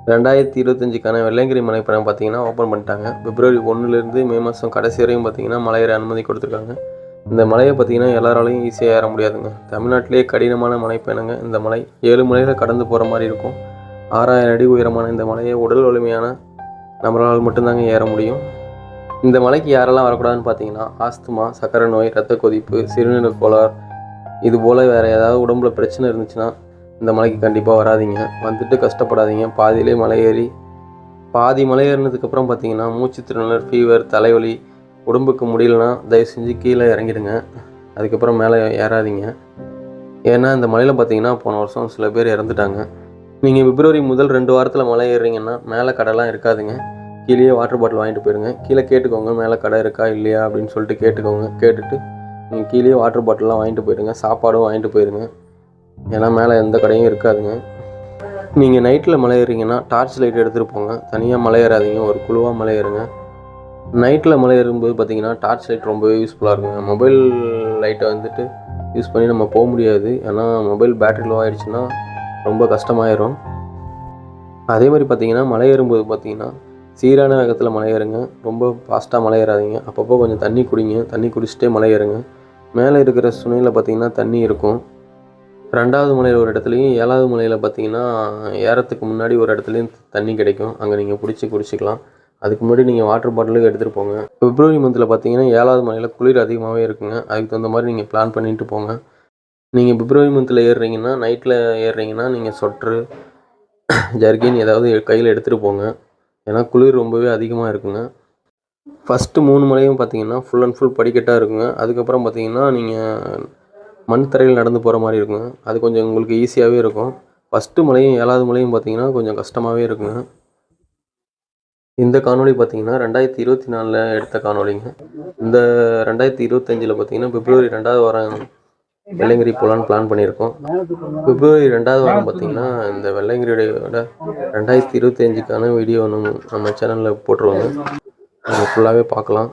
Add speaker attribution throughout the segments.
Speaker 1: 2025க்கான வெள்ளையங்கிரி மலைப்பயணம் பார்த்தீங்கன்னா ஓப்பன் பண்ணிட்டாங்க. பிப்ரவரி 1லேருந்து மே மாதம் கடைசி வரையும் பார்த்தீங்கன்னா மலை ஏற அனுமதி கொடுத்துருக்காங்க. இந்த மலையை பார்த்தீங்கன்னா எல்லாராலையும் ஈஸியாக ஏற முடியாதுங்க. தமிழ்நாட்டிலேயே கடினமான மலைப்பயணங்க இந்த மலை. 7 மலைகளை கடந்து போகிற மாதிரி இருக்கும். 6000 அடி உயரமான இந்த மலையை உடல் வலிமையான நம்மளால் மட்டும்தாங்க ஏற முடியும். இந்த மலைக்கு யாரெல்லாம் வரக்கூடாதுன்னு பார்த்தீங்கன்னா ஆஸ்துமா, சர்க்கரை நோய், இரத்த கொதிப்பு, சிறுநீரக கோளாறு இது போல் வேறு ஏதாவது உடம்புல பிரச்சனை இருந்துச்சுன்னா இந்த மலைக்கு கண்டிப்பாக வராதிங்க. வந்துட்டு கஷ்டப்படாதீங்க. பாதியிலே பாதி மலை ஏறினதுக்கப்புறம் பார்த்தீங்கன்னா மூச்சு திணறல், ஃபீவர், தலைவலி, உடம்புக்கு முடியலன்னா தயவு செஞ்சு கீழே இறங்கிடுங்க. அதுக்கப்புறம் மேலே ஏறாதீங்க. ஏன்னா இந்த மலையில் பார்த்தீங்கன்னா போன வருஷம் சில பேர் இறந்துட்டாங்க. நீங்கள் பிப்ரவரி முதல் 2 வாரத்தில் மலை ஏறுறீங்கன்னா மேலே கடைலாம் இருக்காதுங்க. கீழேயே வாட்டர் பாட்டில் வாங்கிட்டு போயிருங்க. கீழே கேட்டுக்கோங்க மேலே கடை இருக்கா இல்லையா அப்படின்னு சொல்லிட்டு கேட்டுக்கோங்க. கேட்டுட்டு நீங்கள் கீழேயே வாட்டர் பாட்டிலாம் வாங்கிட்டு போயிருங்க. சாப்பாடும் வாங்கிட்டு போயிருங்க. ஏன்னா மேலே எந்த கடையும் இருக்காதுங்க. நீங்கள் நைட்டில் மலை ஏறுறீங்கன்னா டார்ச் லைட் எடுத்துகிட்டு போங்க. தனியாக மலை ஏறாதீங்க, ஒரு குழுவாக மலை ஏறுங்க. நைட்டில் மலை ஏறும்போது பார்த்தீங்கன்னா டார்ச் லைட் ரொம்பவே யூஸ்ஃபுல்லாக இருக்குங்க. மொபைல் லைட்டை வந்துட்டு யூஸ் பண்ணி நம்ம போக முடியாது. ஏன்னா மொபைல் பேட்டரி லோ ஆகிடுச்சுன்னா ரொம்ப கஷ்டமாயிரும். அதே மாதிரி பார்த்தீங்கன்னா மலை ஏறும்போது பார்த்தீங்கன்னா சீரான வேகத்தில் மலை ஏறுங்க. ரொம்ப ஃபாஸ்ட்டாக மலை ஏறாதீங்க. அப்பப்போ கொஞ்சம் தண்ணி குடிங்க. தண்ணி குடிச்சிட்டே மலை ஏறுங்க. மேலே இருக்கிற சுனையில் பார்த்தீங்கன்னா தண்ணி இருக்கும். 2வது மலையில் ஒரு இடத்துலையும் 7வது மலையில் பார்த்தீங்கன்னா ஏறத்துக்கு முன்னாடி ஒரு இடத்துலையும் தண்ணி கிடைக்கும். அங்கே நீங்கள் குடிச்சிக்கலாம். அதுக்கு முன்னாடி நீங்கள் வாட்டர் பாட்டிலும் எடுத்துகிட்டு போங்க. பிப்ரவரி மந்தில் பார்த்தீங்கன்னா 7வது மலையில் குளிர் அதிகமாகவே இருக்குங்க. அதுக்கு தகுந்த மாதிரி நீங்கள் பிளான் பண்ணிட்டு போங்க. நீங்கள் பிப்ரவரி மந்தில் ஏறுறீங்கன்னா நைட்டில் ஏறுறீங்கன்னா நீங்கள் சொட்ரு, ஜர்கின் ஏதாவது கையில் எடுத்துகிட்டு போங்க. ஏன்னா குளிர் ரொம்பவே அதிகமாக இருக்குங்க. ஃபஸ்ட்டு 3 மலையும் பார்த்தீங்கன்னா ஃபுல் அண்ட் ஃபுல் படிக்கட்டாக இருக்குங்க. அதுக்கப்புறம் பார்த்தீங்கன்னா நீங்கள் மண் தரையில் நடந்து போகிற மாதிரி இருக்குங்க. அது கொஞ்சம் உங்களுக்கு ஈஸியாகவே இருக்கும். ஃபஸ்ட்டு மலையும் 7வது மலையும் பார்த்தீங்கன்னா கொஞ்சம் கஷ்டமாகவே இருக்குங்க. இந்த காணொளி பார்த்தீங்கன்னா 2024ல் எடுத்த காணொளிங்க. இந்த 2025ல் பார்த்தீங்கன்னா பிப்ரவரி 2வது வாரம் வெள்ளையங்கிரி போகலான்னு பிளான் பண்ணியிருக்கோம். பிப்ரவரி 2வது வாரம் பார்த்தீங்கன்னா இந்த வெள்ளையங்கிரியோட 2025க்கான வீடியோ நம்ம சேனலில் போட்டுருவோங்க. நீங்கள் ஃபுல்லாகவே பார்க்கலாம்.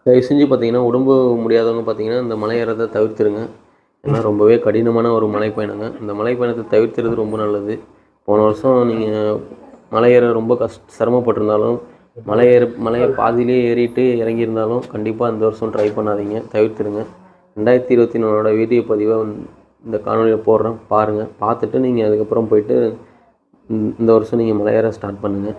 Speaker 1: தயவு செஞ்சு பார்த்தீங்கன்னா உடம்பு முடியாதவங்க பார்த்தீங்கன்னா இந்த மலை ஏறதை தவிர்த்துருங்க. ஏன்னா ரொம்பவே கடினமான ஒரு மலைப்பயணங்க. இந்த மலைப்பயணத்தை தவிர்த்துறது ரொம்ப நல்லது. போன வருஷம் நீங்கள் மலை ஏற ரொம்ப சிரமப்பட்டிருந்தாலும் மலையை பாதியிலே ஏறிட்டு இறங்கியிருந்தாலும் கண்டிப்பாக இந்த வருஷம் ட்ரை பண்ணாதீங்க, தவிர்த்துருங்க. 2024ஓட வீடியோ பதிவை இந்த காணொலியில் போடுறேன், பாருங்கள். பார்த்துட்டு நீங்கள் அதுக்கப்புறம் போயிட்டு இந்த வருஷம் நீங்கள் மலை ஏற ஸ்டார்ட் பண்ணுங்கள்.